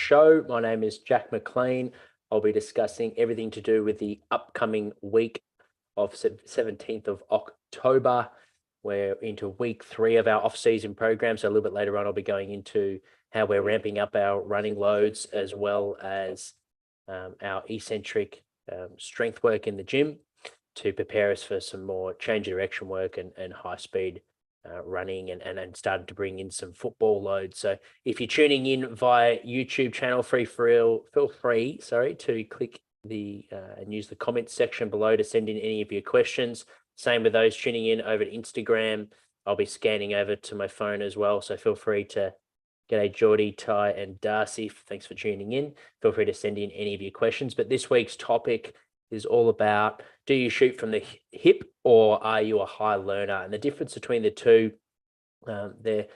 show. My name is Jack McLean. I'll be discussing everything to do with the upcoming week of 17th of October. We're into week 3 of our off-season program. So a little bit later on, I'll be going into how we're ramping up our running loads as well as our eccentric strength work in the gym to prepare us for some more change of direction work and high speed running and starting to bring in some football loads. So if you're tuning in via YouTube channel, feel free to click the and use the comments section below to send in any of your questions. Same with those tuning in over to Instagram. I'll be scanning over to my phone as well. So feel free to G'day, Geordie, Ty, and Darcy. Thanks for tuning in. Feel free to send in any of your questions. But this week's topic is all about, do you shoot from the hip or are you a high learner? And the difference between the two, they're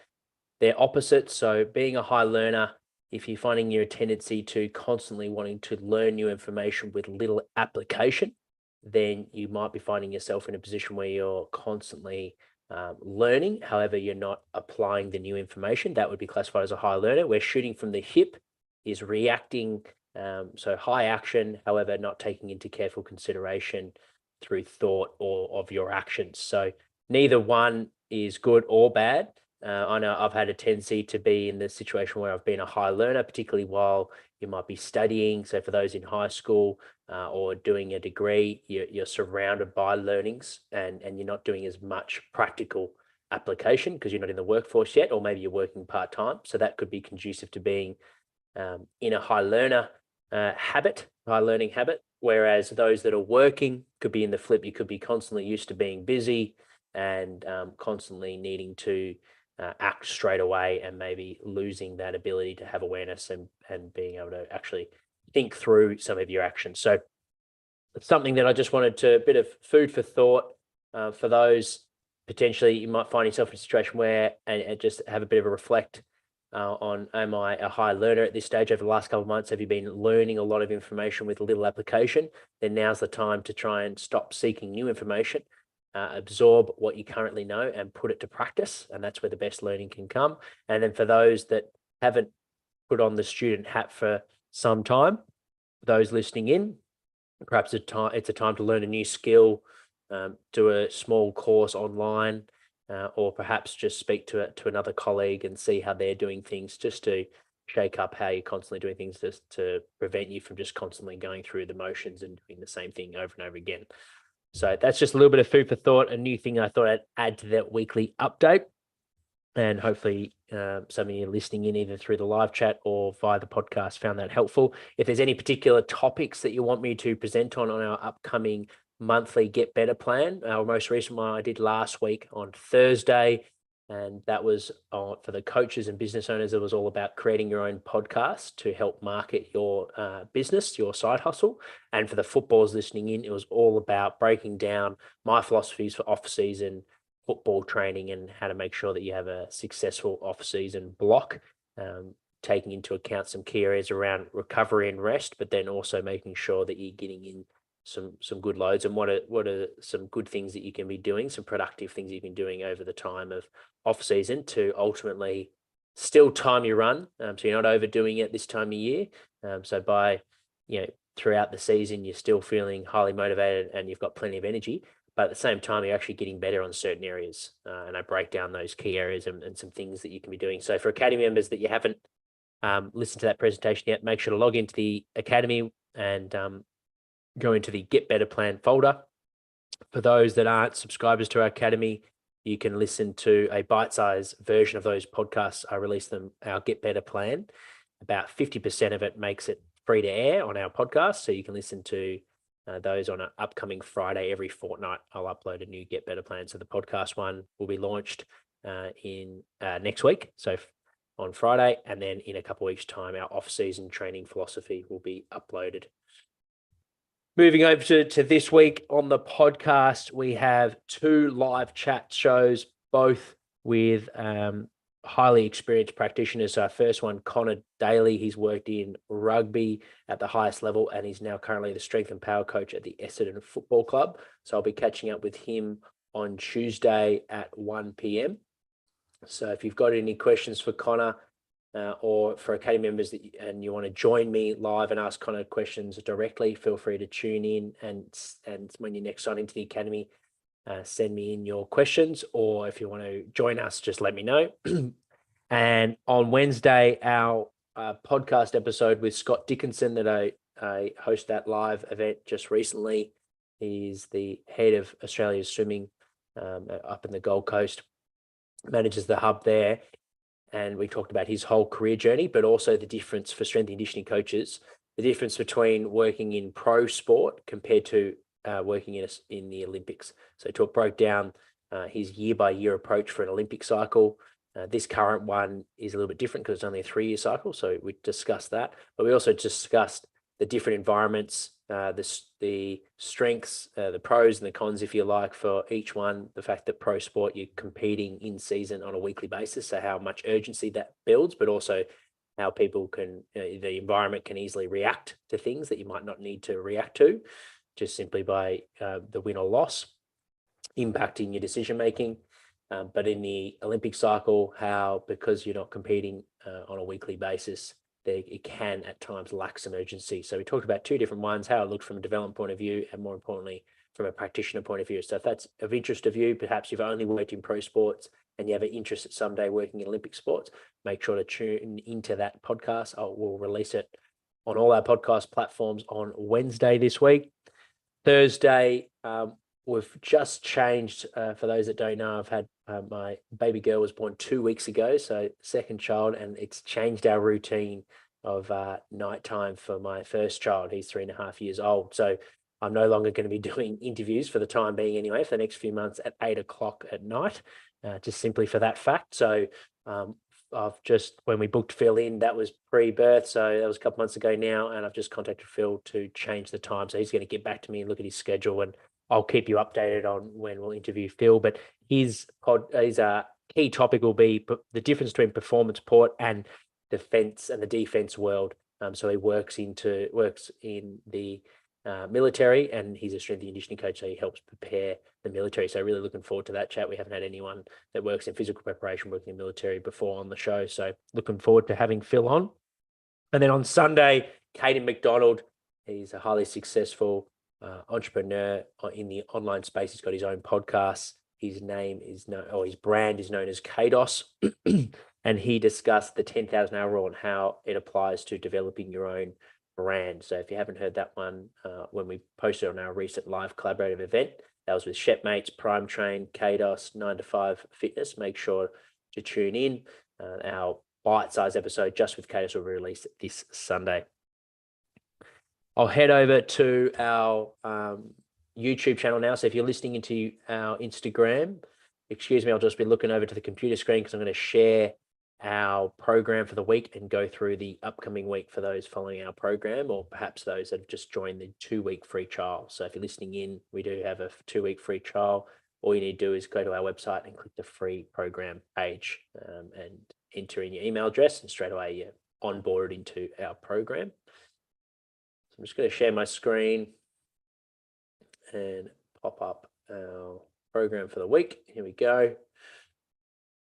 opposites. So being a high learner, if you're finding your tendency to constantly wanting to learn new information with little application, then you might be finding yourself in a position where you're constantly learning. However, you're not applying the new information. That would be classified as a high learner. Where shooting from the hip is reacting. So high action, however, not taking into careful consideration through thought or of your actions. So neither one is good or bad. I know I've had a tendency to be in the situation where I've been a high learner, particularly while you might be studying. So for those in high school or doing a degree, you're surrounded by learnings and you're not doing as much practical application because you're not in the workforce yet, or maybe you're working part-time. So that could be conducive to being in a high learner high learning habit, whereas those that are working could be in the flip. You could be constantly used to being busy and constantly needing to act straight away and maybe losing that ability to have awareness and being able to actually think through some of your actions. So it's something that I just wanted to, a bit of food for thought for those. Potentially you might find yourself in a situation where, and just have a bit of a reflect on, am I a high learner at this stage? Over the last couple of months, have you been learning a lot of information with little application? Then now's the time to try and stop seeking new information, absorb what you currently know and put it to practice. And that's where the best learning can come. And then for those that haven't put on the student hat for some time, those listening in, perhaps it's a time to learn a new skill, do a small course online, or perhaps just speak to another colleague and see how they're doing things, just to shake up how you're constantly doing things, just to prevent you from just constantly going through the motions and doing the same thing over and over again. So that's just a little bit of food for thought, a new thing I thought I'd add to that weekly update. And hopefully some of you listening in either through the live chat or via the podcast found that helpful. If there's any particular topics that you want me to present on our upcoming monthly Get Better plan, our most recent one I did last week on Thursday, and that was for the coaches and business owners. It was all about creating your own podcast to help market your business, your side hustle. And for the footballers listening in, it was all about breaking down my philosophies for off-season football training and how to make sure that you have a successful off-season block, taking into account some key areas around recovery and rest, but then also making sure that you're getting in some good loads, and what are some good things that you can be doing, some productive things you've been doing over the time of off season to ultimately still time your run, so you're not overdoing it this time of year. So by throughout the season you're still feeling highly motivated and you've got plenty of energy, but at the same time you're actually getting better on certain areas. And I break down those key areas and some things that you can be doing. So for Academy members that you haven't listened to that presentation yet, make sure to log into the Academy and go into the Get Better Plan folder. For those that aren't subscribers to our Academy, you can listen to a bite-sized version of those podcasts. I release them, our Get Better Plan. About 50% of it makes it free to air on our podcast, so you can listen to those on an upcoming Friday. Every fortnight, I'll upload a new Get Better Plan. So the podcast one will be launched in next week, so on Friday, and then in a couple of weeks' time, our off-season training philosophy will be uploaded. Moving over to this week on the podcast, we have 2 live chat shows, both with highly experienced practitioners. So our first one, Connor Daley, he's worked in rugby at the highest level and he's now currently the strength and power coach at the Essendon Football Club. So I'll be catching up with him on Tuesday at 1 p.m. So if you've got any questions for Connor, or for Academy members and you want to join me live and ask kind of questions directly, feel free to tune in and when you next sign into the Academy, send me in your questions, or if you want to join us, just let me know. And on Wednesday, our podcast episode with Scott Dickinson that I host that live event just recently. He's the head of Australia's swimming up in the Gold Coast, manages the hub there. And we talked about his whole career journey, but also the difference for strength and conditioning coaches, the difference between working in pro sport compared to working in the Olympics. So broke down his year-by-year approach for an Olympic cycle. This current one is a little bit different because it's only a 3-year cycle. So we discussed that, but we also discussed the different environments, the strengths, the pros and the cons, if you like, for each one. The fact that pro sport, you're competing in season on a weekly basis, so how much urgency that builds, but also how people can, the environment can easily react to things that you might not need to react to, just simply by the win or loss impacting your decision making. But in the Olympic cycle, how, because you're not competing on a weekly basis, it can at times lack some urgency. So we talked about 2 different ones, how it looked from a development point of view, and more importantly, from a practitioner point of view. So if that's of interest of you, perhaps you've only worked in pro sports and you have an interest at someday working in Olympic sports, make sure to tune into that podcast. We'll release it on all our podcast platforms on Wednesday this week. Thursday, we've just changed, for those that don't know, I've had my baby girl was born 2 weeks ago, so second child, and it's changed our routine of nighttime for my first child. He's 3.5 years old. So I'm no longer going to be doing interviews for the time being anyway, for the next few months at 8 o'clock at night, just simply for that fact. So when we booked Phil in, that was pre-birth, so that was a couple months ago now, and I've just contacted Phil to change the time. So he's going to get back to me and look at his schedule, and I'll keep you updated on when we'll interview Phil. But his key topic will be the difference between performance sport and defense and the defense world. So he works in the military, and he's a strength and conditioning coach, so he helps prepare the military. So really looking forward to that chat. We haven't had anyone that works in physical preparation working in the military before on the show, so looking forward to having Phil on. And then on Sunday, Mcdonald, he's a highly successful entrepreneur in the online space. He's got his own podcast. His brand is known as KDOS, and he discussed the 10,000 hour rule and how it applies to developing your own brand. So if you haven't heard that one, when we posted on our recent live collaborative event, that was with Shepmates, Prime Train, KDOS, 9 to 5 Fitness. Make sure to tune in. Our bite-sized episode just with KDOS will be released this Sunday. I'll head over to our YouTube channel now. So if you're listening into our Instagram, excuse me, I'll just be looking over to the computer screen because I'm going to share our program for the week and go through the upcoming week for those following our program, or perhaps those that have just joined the 2-week free trial. So if you're listening in, we do have a 2-week free trial. All you need to do is go to our website and click the free program page and enter in your email address, and straight away you're onboarded into our program. So I'm just going to share my screen and pop up our program for the week. Here we go.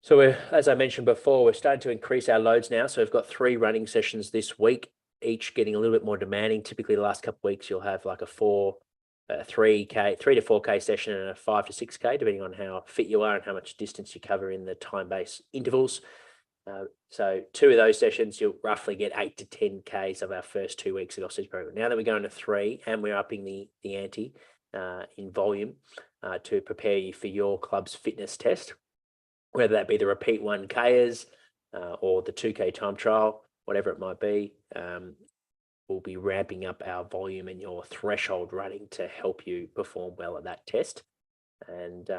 So as I mentioned before, we're starting to increase our loads now. So we've got 3 running sessions this week, each getting a little bit more demanding. Typically the last couple of weeks, you'll have like a 3 to 4K session and a 5 to 6K, depending on how fit you are and how much distance you cover in the time-based intervals. So 2 of those sessions, you'll roughly get 8 to 10 Ks of our first 2 weeks of offseason program. Now that we're going to 3 and we're upping the ante in volume to prepare you for your club's fitness test, whether that be the repeat 1Kers or the 2K time trial, whatever it might be, we'll be ramping up our volume and your threshold running to help you perform well at that test. And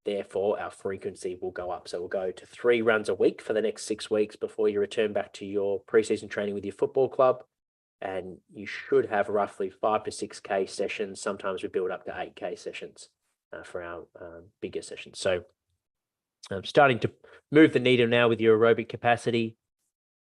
therefore, our frequency will go up. So we'll go to 3 runs a week for the next 6 weeks before you return back to your preseason training with your football club. And you should have roughly 5 to 6K sessions. Sometimes we build up to 8K sessions for our bigger sessions. So I'm starting to move the needle now with your aerobic capacity.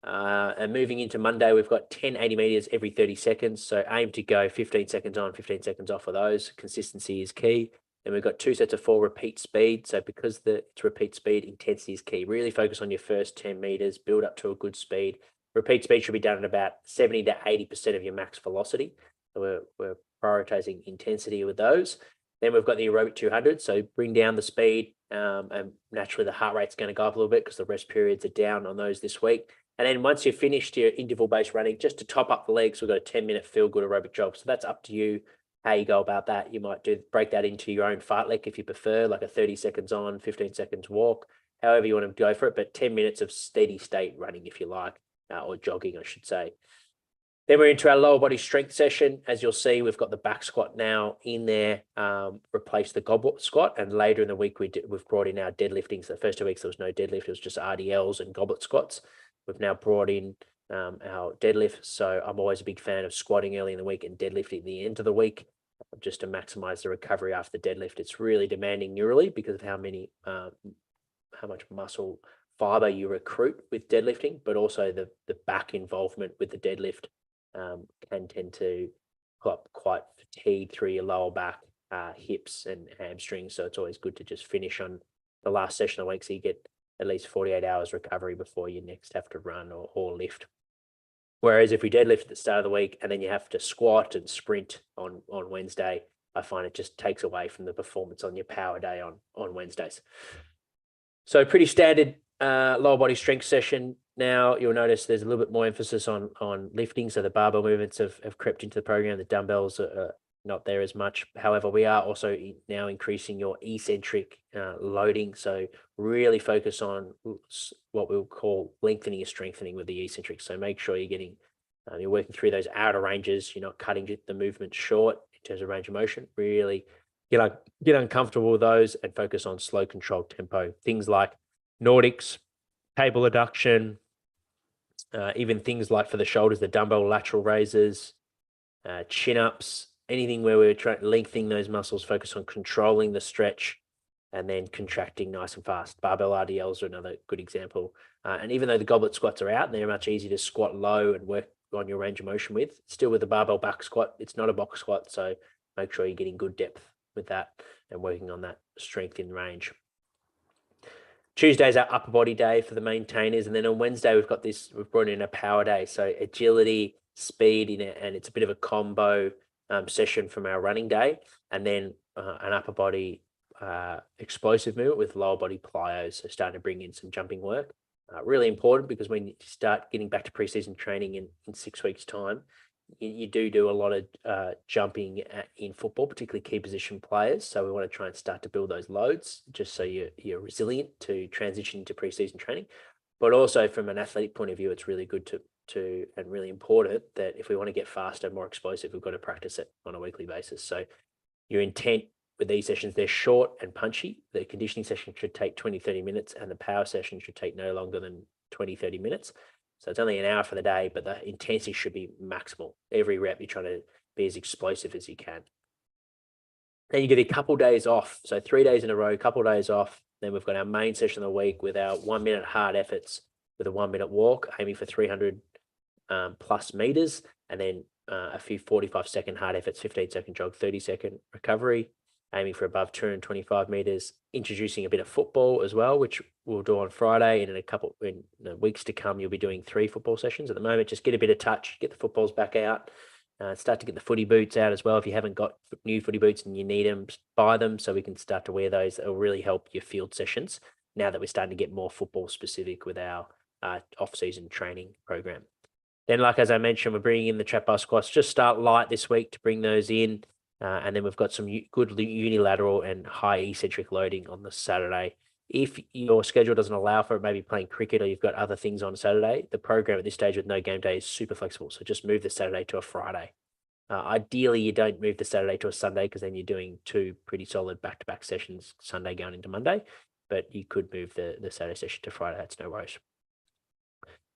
And moving into Monday, we've got 10 80 meters every 30 seconds. So aim to go 15 seconds on, 15 seconds off of those. Consistency is key. Then we've got 2 sets of 4 repeat speed. So because it's repeat speed, intensity is key. Really focus on your first 10 meters, build up to a good speed. Repeat speed should be done at about 70 to 80% of your max velocity. So we're prioritizing intensity with those. Then we've got the aerobic 200. So bring down the speed, and naturally the heart rate's going to go up a little bit because the rest periods are down on those this week. And then once you've finished your interval-based running, just to top up the legs, we've got a 10-minute feel-good aerobic jog. So that's up to you how you go about that. You might break that into your own fartlek if you prefer, like a 30 seconds on, 15 seconds walk, however you want to go for it, but 10 minutes of steady state running if you like, or jogging, I should say. Then we're into our lower body strength session. As you'll see, we've got the back squat now in there, replace the goblet squat. And later in the week, we've brought in our deadlifting. So the first 2 weeks, there was no deadlift. It was just RDLs and goblet squats. We've now brought in our deadlift. So I'm always a big fan of squatting early in the week and deadlifting at the end of the week, just to maximize the recovery after the deadlift. It's really demanding neurally because of how much muscle fiber you recruit with deadlifting, but also the back involvement with the deadlift can tend to quite fatigued through your lower back, hips and hamstrings. So it's always good to just finish on the last session of the week so you get at least 48 hours recovery before you next have to run or lift. Whereas if we deadlift at the start of the week and then you have to squat and sprint on Wednesday, I find it just takes away from the performance on your power day on Wednesdays. So pretty standard lower body strength session. Now you'll notice there's a little bit more emphasis on lifting. So the barbell movements have crept into the program. The dumbbells are not there as much. However, we are also now increasing your eccentric loading. So really focus on what we'll call lengthening or strengthening with the eccentric. So make sure you're working through those outer ranges. You're not cutting the movement short in terms of range of motion. Really get uncomfortable with those and focus on slow controlled tempo. Things like Nordics, table adduction, even things like for the shoulders, the dumbbell lateral raises, chin-ups, anything where we're lengthening those muscles, focus on controlling the stretch and then contracting nice and fast. Barbell RDLs are another good example. And even though the goblet squats are out, they're much easier to squat low and work on your range of motion with. Still with the barbell back squat, it's not a box squat, so make sure you're getting good depth with that and working on that strength in range. Tuesday's our upper body day for the maintainers. And then on Wednesday, we've brought in a power day. So agility, speed in it, and it's a bit of a combo session from our running day. And then an upper body explosive movement with lower body plyos. So starting to bring in some jumping work. Really important because when you start getting back to preseason training in 6 weeks' time, you do a lot of jumping in football, particularly key position players. So we want to try and start to build those loads just so you're resilient to transition into preseason training. But also from an athletic point of view, it's really good to and really important that if we want to get faster, more explosive, we've got to practice it on a weekly basis. So your intent with these sessions, they're short and punchy. The conditioning session should take 20, 30 minutes and the power session should take no longer than 20, 30 minutes. So it's only an hour for the day, but the intensity should be maximal. Every rep, you're trying to be as explosive as you can. Then you get a couple of days off. So 3 days in a row, couple of days off. Then we've got our main session of the week with our 1 minute hard efforts with a 1 minute walk, aiming for 300 plus meters. And then a few 45-second hard efforts, 15-second jog, 30-second recovery, aiming for above 225 meters, introducing a bit of football as well, which we'll do on Friday. And in the weeks to come, you'll be doing 3 football sessions. At the moment, just get a bit of touch, get the footballs back out, start to get the footy boots out as well. If you haven't got new footy boots and you need them, buy them so we can start to wear those. It'll really help your field sessions now that we're starting to get more football specific with our off-season training program. Then, like as I mentioned, we're bringing in the trap bar squats. Just start light this week to bring those in. And then we've got some good unilateral and high eccentric loading on the Saturday. If your schedule doesn't allow for it, maybe playing cricket or you've got other things on Saturday, the program at this stage with no game day is super flexible. So just move the Saturday to a Friday. Ideally, you don't move the Saturday to a Sunday because then you're doing 2 pretty solid back-to-back sessions, Sunday going into Monday. But you could move the Saturday session to Friday. That's no worries.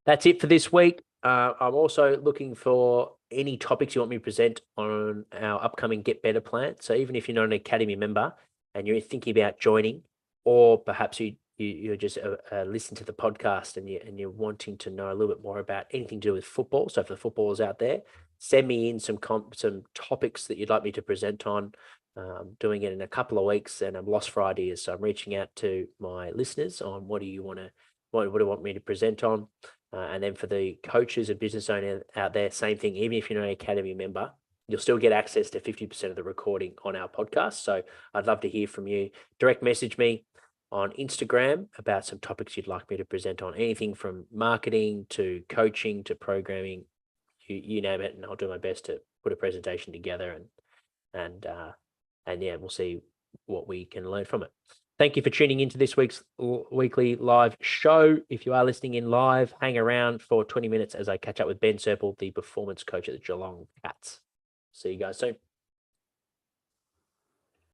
That's it for this week. I'm also looking for any topics you want me to present on our upcoming Get Better plan. So even if you're not an Academy member and you're thinking about joining, or perhaps you you're just listen to the podcast and you're wanting to know a little bit more about anything to do with football. So for the footballers out there, send me in some topics that you'd like me to present on. Doing it in a couple of weeks, and I'm lost for ideas. So I'm reaching out to my listeners on what do you want to what do you want me to present on, and then for the coaches and business owners out there, same thing. Even if you're not an academy member, you'll still get access to 50% of the recording on our podcast. So I'd love to hear from you. Direct message me on Instagram about some topics you'd like me to present on, anything from marketing to coaching to programming, you name it, and I'll do my best to put a presentation together and yeah, we'll see what we can learn from it. Thank you for tuning into this week's weekly live show. If you are listening in live, hang around for 20 minutes as I catch up with Ben Serple, the performance coach at the Geelong Cats. See you guys soon.